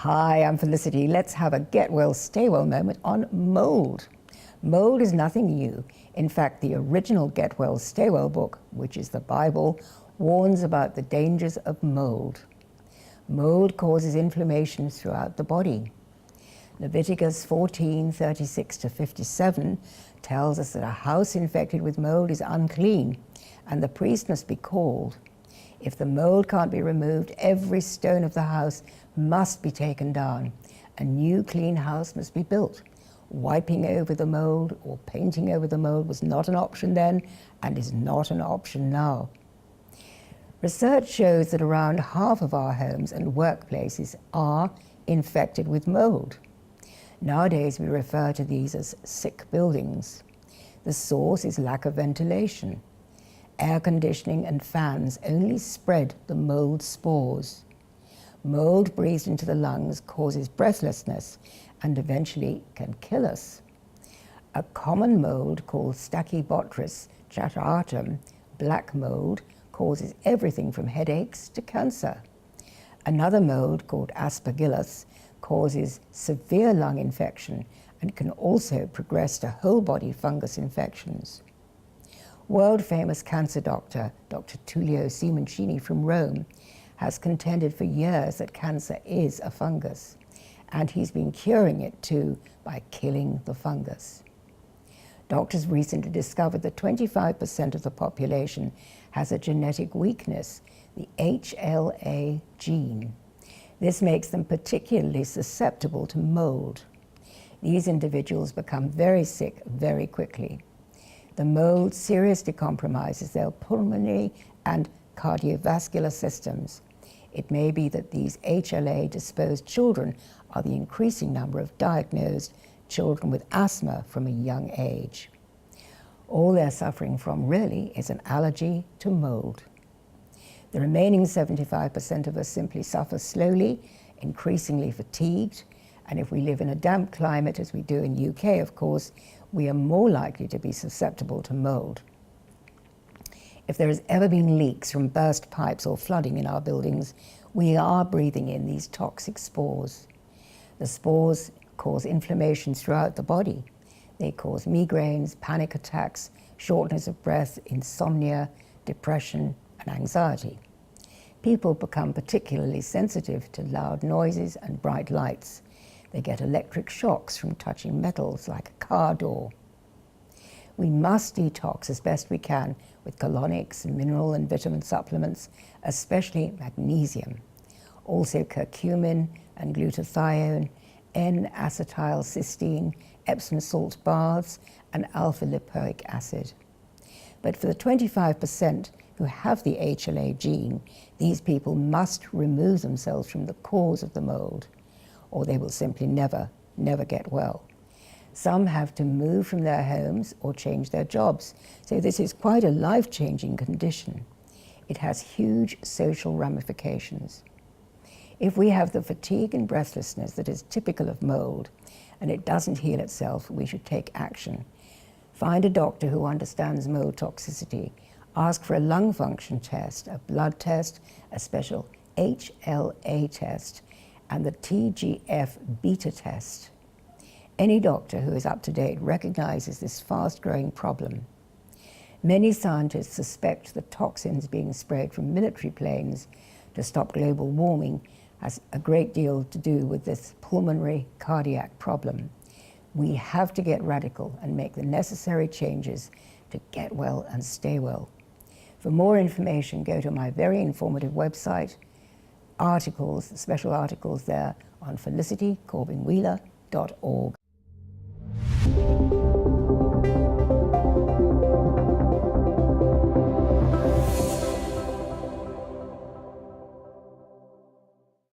Hi, I'm Felicity. Let's have a get well, stay well moment on mold. Mold is nothing new. In fact, the original Get Well, Stay Well book, which is the Bible, warns about the dangers of mold. Mold causes inflammation throughout the body. Leviticus 14:36-57 tells us that a house infected with mold is unclean, and the priest must be called. If the mold can't be removed, every stone of the house must be taken down. A new clean house must be built. Wiping over the mold or painting over the mold was not an option then and is not an option now. Research shows that around half of our homes and workplaces are infected with mold. Nowadays we refer to these as sick buildings. The source is lack of ventilation. Air conditioning and fans only spread the mold spores. Mold breathed into the lungs causes breathlessness and eventually can kill us. A common mold called Stachybotrys chatratum, black mold, causes everything from headaches to cancer. Another mold called Aspergillus causes severe lung infection and can also progress to whole body fungus infections. World-famous cancer doctor, Dr. Tullio Simoncini from Rome, has contended for years that cancer is a fungus, and he's been curing it too by killing the fungus. Doctors recently discovered that 25% of the population has a genetic weakness, the HLA gene. This makes them particularly susceptible to mold. These individuals become very sick very quickly. The mold seriously compromises their pulmonary and cardiovascular systems. It may be that these HLA-disposed children are the increasing number of diagnosed children with asthma from a young age. All they're suffering from really is an allergy to mold. The remaining 75% of us simply suffer slowly, increasingly fatigued, and if we live in a damp climate, as we do in the UK, of course, we are more likely to be susceptible to mold. If there has ever been leaks from burst pipes or flooding in our buildings, we are breathing in these toxic spores. The spores cause inflammation throughout the body. They cause migraines, panic attacks, shortness of breath, insomnia, depression, and anxiety. People become particularly sensitive to loud noises and bright lights. They get electric shocks from touching metals like a car door. We must detox as best we can with colonics, mineral and vitamin supplements, especially magnesium. Also curcumin and glutathione, N-acetylcysteine, Epsom salt baths, and alpha-lipoic acid. But for the 25% who have the HLA gene, these people must remove themselves from the cause of the mold, or they will simply never get well. Some have to move from their homes or change their jobs, so this is quite a life-changing condition. It has huge social ramifications. If we have the fatigue and breathlessness that is typical of mold, and it doesn't heal itself, we should take action. Find a doctor who understands mold toxicity. Ask for a lung function test, a blood test, a special HLA test, and the TGF-beta test. Any doctor who is up to date recognizes this fast-growing problem. Many scientists suspect the toxins being sprayed from military planes to stop global warming has a great deal to do with this pulmonary cardiac problem. We have to get radical and make the necessary changes to get well and stay well. For more information, go to my very informative website, articles, special articles there on Felicity, Corbin-Wheeler.org.